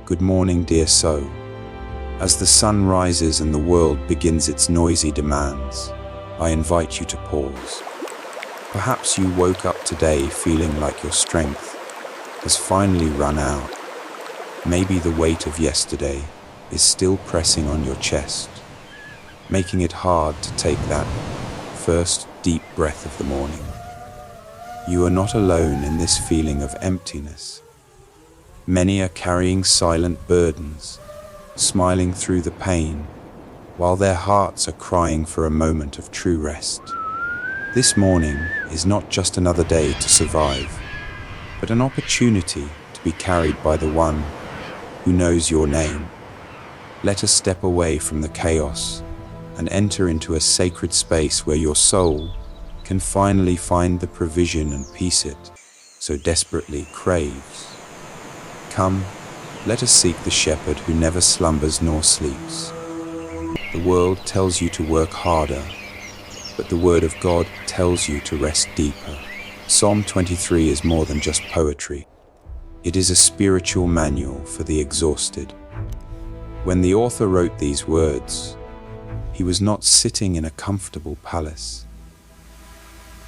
Good morning, dear soul. As the sun rises and the world begins its noisy demands, I invite you to pause. Perhaps you woke up today feeling like your strength has finally run out. Maybe the weight of yesterday is still pressing on your chest, making it hard to take that first deep breath of the morning. You are not alone in this feeling of emptiness. Many are carrying silent burdens, smiling through the pain, while their hearts are crying for a moment of true rest. This morning is not just another day to survive, but an opportunity to be carried by the one who knows your name. Let us step away from the chaos and enter into a sacred space where your soul can finally find the provision and peace it so desperately craves. Come, let us seek the shepherd who never slumbers nor sleeps. The world tells you to work harder, but the word of God tells you to rest deeper. Psalm 23 is more than just poetry. It is a spiritual manual for the exhausted. When the author wrote these words, he was not sitting in a comfortable palace.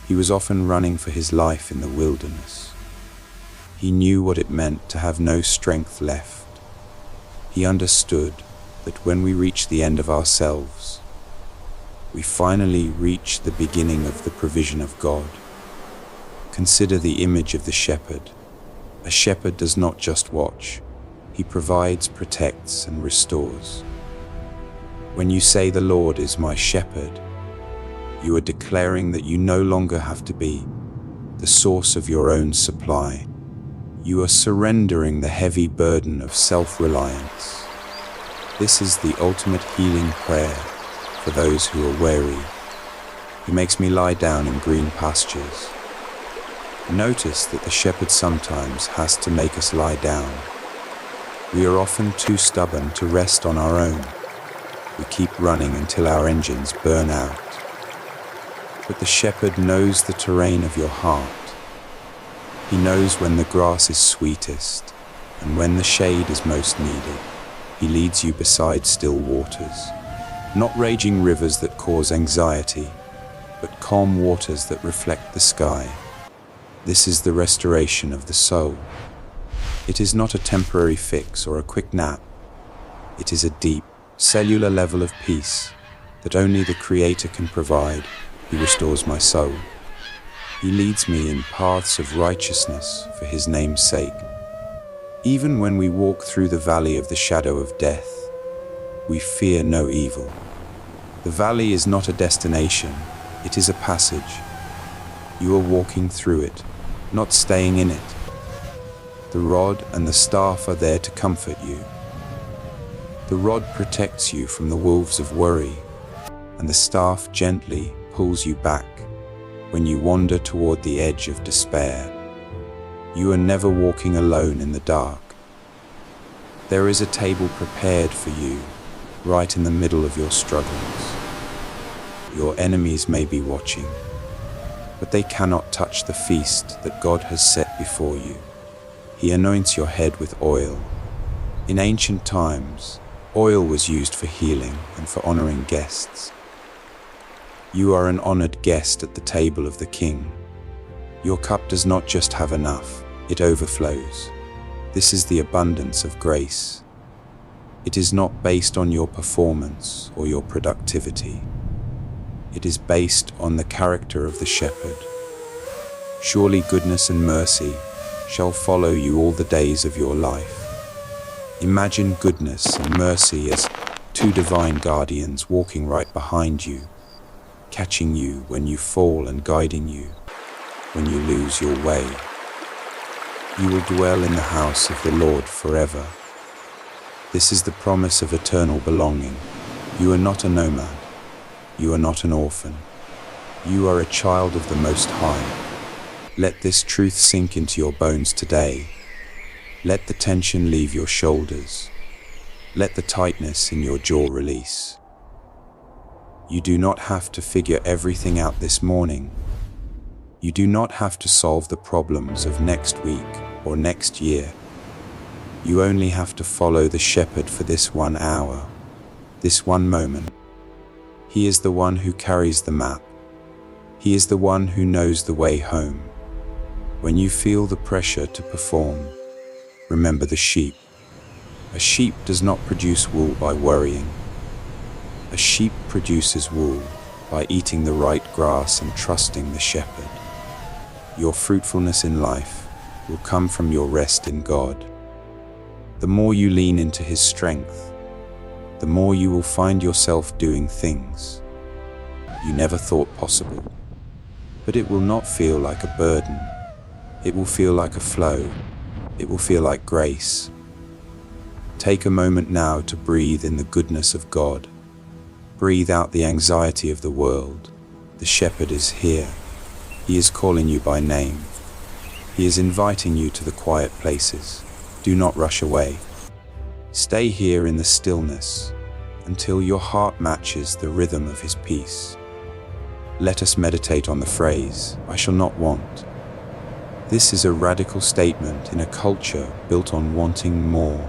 He was often running for his life in the wilderness. He knew what it meant to have no strength left. He understood that when we reach the end of ourselves, we finally reach the beginning of the provision of God. Consider the image of the shepherd. A shepherd does not just watch, he provides, protects, and restores. When you say the Lord is my shepherd, you are declaring that you no longer have to be the source of your own supply. You are surrendering the heavy burden of self-reliance. This is the ultimate healing prayer for those who are weary. He makes me lie down in green pastures. Notice that the shepherd sometimes has to make us lie down. We are often too stubborn to rest on our own. We keep running until our engines burn out. But the shepherd knows the terrain of your heart. He knows when the grass is sweetest and when the shade is most needed. He leads you beside still waters, not raging rivers that cause anxiety, but calm waters that reflect the sky. This is the restoration of the soul. It is not a temporary fix or a quick nap. It is a deep, cellular level of peace that only the Creator can provide. He restores my soul. He leads me in paths of righteousness for his name's sake. Even when we walk through the valley of the shadow of death, we fear no evil. The valley is not a destination, it is a passage. You are walking through it, not staying in it. The rod and the staff are there to comfort you. The rod protects you from the wolves of worry, and the staff gently pulls you back when you wander toward the edge of despair. You are never walking alone in the dark. There is a table prepared for you, right in the middle of your struggles. Your enemies may be watching, but they cannot touch the feast that God has set before you. He anoints your head with oil. In ancient times, oil was used for healing and for honoring guests. You are an honored guest at the table of the King. Your cup does not just have enough, it overflows. This is the abundance of grace. It is not based on your performance or your productivity. It is based on the character of the shepherd. Surely goodness and mercy shall follow you all the days of your life. Imagine goodness and mercy as two divine guardians walking right behind you, catching you when you fall and guiding you when you lose your way. You will dwell in the house of the Lord forever. This is the promise of eternal belonging. You are not a nomad. You are not an orphan. You are a child of the Most High. Let this truth sink into your bones today. Let the tension leave your shoulders. Let the tightness in your jaw release. You do not have to figure everything out this morning. You do not have to solve the problems of next week or next year. You only have to follow the shepherd for this 1 hour, this one moment. He is the one who carries the map. He is the one who knows the way home. When you feel the pressure to perform, remember the sheep. A sheep does not produce wool by worrying. A sheep produces wool by eating the right grass and trusting the shepherd. Your fruitfulness in life will come from your rest in God. The more you lean into His strength, the more you will find yourself doing things you never thought possible. But it will not feel like a burden. It will feel like a flow. It will feel like grace. Take a moment now to breathe in the goodness of God. Breathe out the anxiety of the world. The shepherd is here. He is calling you by name. He is inviting you to the quiet places. Do not rush away. Stay here in the stillness until your heart matches the rhythm of His peace. Let us meditate on the phrase, "I shall not want." This is a radical statement in a culture built on wanting more.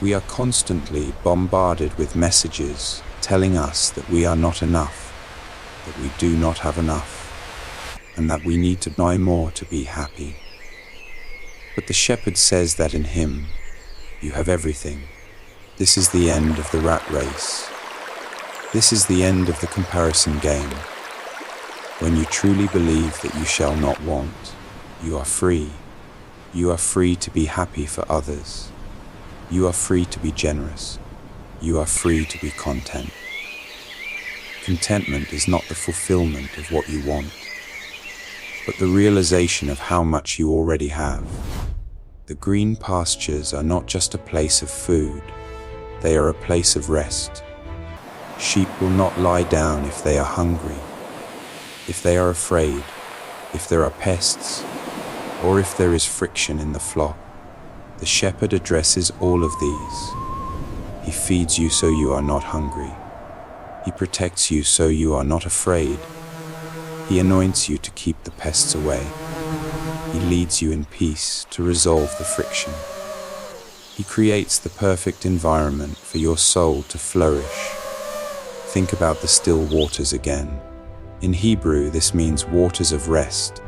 We are constantly bombarded with messages telling us that we are not enough, that we do not have enough, and that we need to buy more to be happy. But the shepherd says that in Him, you have everything. This is the end of the rat race. This is the end of the comparison game. When you truly believe that you shall not want, you are free. You are free to be happy for others. You are free to be generous. You are free to be content. Contentment is not the fulfillment of what you want, but the realization of how much you already have. The green pastures are not just a place of food, they are a place of rest. Sheep will not lie down if they are hungry, if they are afraid, if there are pests, or if there is friction in the flock. The shepherd addresses all of these. He feeds you so you are not hungry. He protects you so you are not afraid. He anoints you to keep the pests away. He leads you in peace to resolve the friction. He creates the perfect environment for your soul to flourish. Think about the still waters again. In Hebrew, this means waters of rest.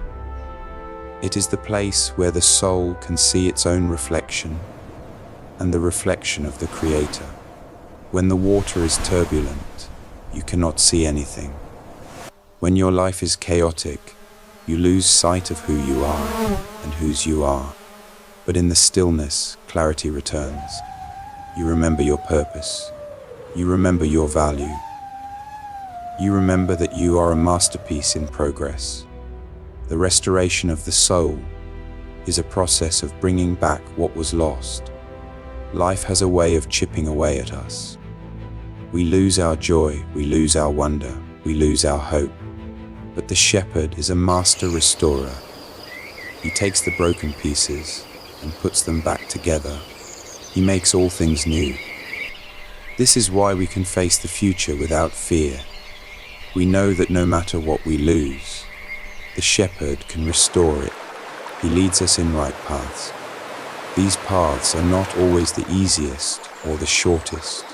It is the place where the soul can see its own reflection and the reflection of the Creator. When the water is turbulent, you cannot see anything. When your life is chaotic, you lose sight of who you are and whose you are. But in the stillness, clarity returns. You remember your purpose. You remember your value. You remember that you are a masterpiece in progress. The restoration of the soul is a process of bringing back what was lost. Life has a way of chipping away at us. We lose our joy, we lose our wonder, we lose our hope. But the shepherd is a master restorer. He takes the broken pieces and puts them back together. He makes all things new. This is why we can face the future without fear. We know that no matter what we lose, the shepherd can restore it. He leads us in right paths. These paths are not always the easiest or the shortest,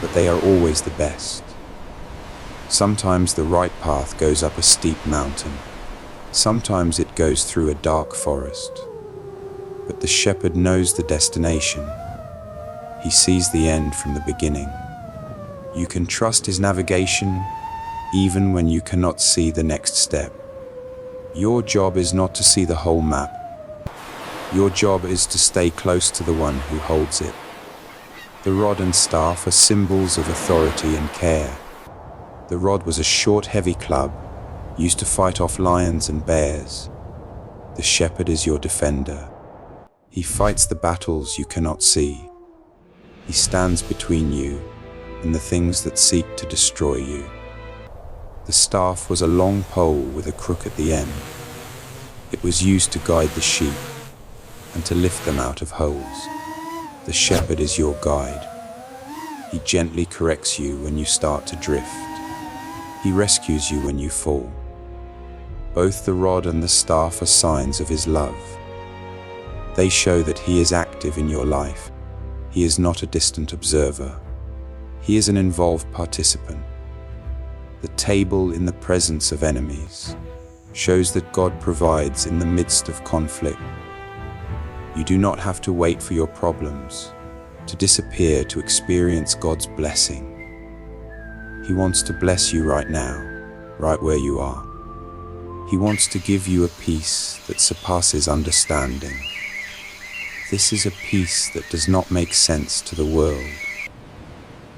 but they are always the best. Sometimes the right path goes up a steep mountain. Sometimes it goes through a dark forest. But the shepherd knows the destination. He sees the end from the beginning. You can trust his navigation even when you cannot see the next step. Your job is not to see the whole map. Your job is to stay close to the one who holds it. The rod and staff are symbols of authority and care. The rod was a short, heavy club used to fight off lions and bears. The shepherd is your defender. He fights the battles you cannot see. He stands between you and the things that seek to destroy you. The staff was a long pole with a crook at the end. It was used to guide the sheep and to lift them out of holes. The shepherd is your guide. He gently corrects you when you start to drift. He rescues you when you fall. Both the rod and the staff are signs of his love. They show that He is active in your life. He is not a distant observer. He is an involved participant. The table in the presence of enemies shows that God provides in the midst of conflict. You do not have to wait for your problems to disappear to experience God's blessing. He wants to bless you right now, right where you are. He wants to give you a peace that surpasses understanding. This is a peace that does not make sense to the world.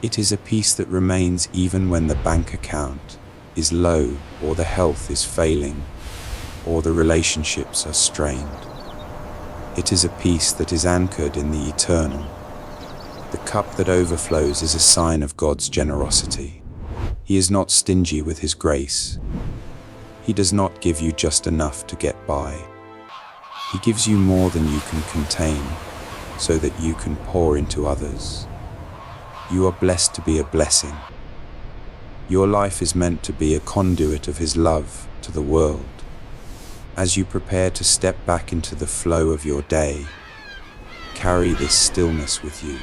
It is a peace that remains even when the bank account is low, or the health is failing, or the relationships are strained. It is a peace that is anchored in the eternal. The cup that overflows is a sign of God's generosity. He is not stingy with His grace. He does not give you just enough to get by. He gives you more than you can contain, so that you can pour into others. You are blessed to be a blessing. Your life is meant to be a conduit of His love to the world. As you prepare to step back into the flow of your day, carry this stillness with you.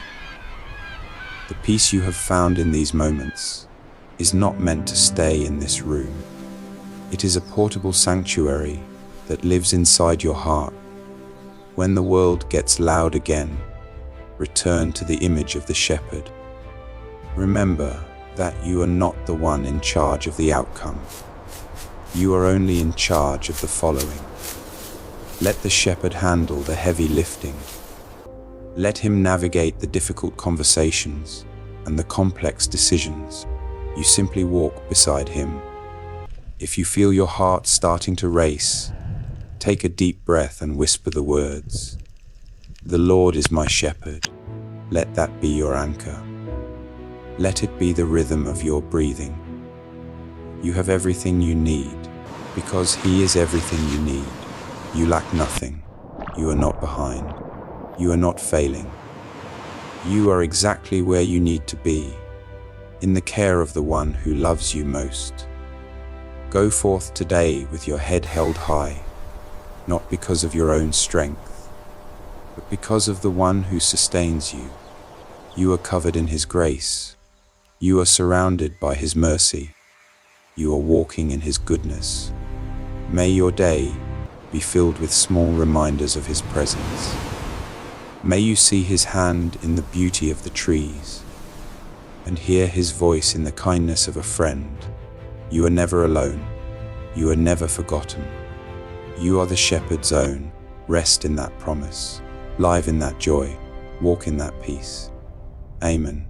The peace you have found in these moments is not meant to stay in this room. It is a portable sanctuary that lives inside your heart. When the world gets loud again, return to the image of the shepherd. Remember that you are not the one in charge of the outcome. You are only in charge of the following. Let the shepherd handle the heavy lifting. Let him navigate the difficult conversations and the complex decisions. You simply walk beside him. If you feel your heart starting to race, take a deep breath and whisper the words, "The Lord is my shepherd." Let that be your anchor. Let it be the rhythm of your breathing. You have everything you need, because He is everything you need. You lack nothing. You are not behind. You are not failing. You are exactly where you need to be, in the care of the one who loves you most. Go forth today with your head held high, not because of your own strength, but because of the one who sustains you. You are covered in His grace. You are surrounded by His mercy. You are walking in His goodness. May your day be filled with small reminders of His presence. May you see His hand in the beauty of the trees and hear His voice in the kindness of a friend. You are never alone. You are never forgotten. You are the shepherd's own. Rest in that promise. Live in that joy. Walk in that peace. Amen.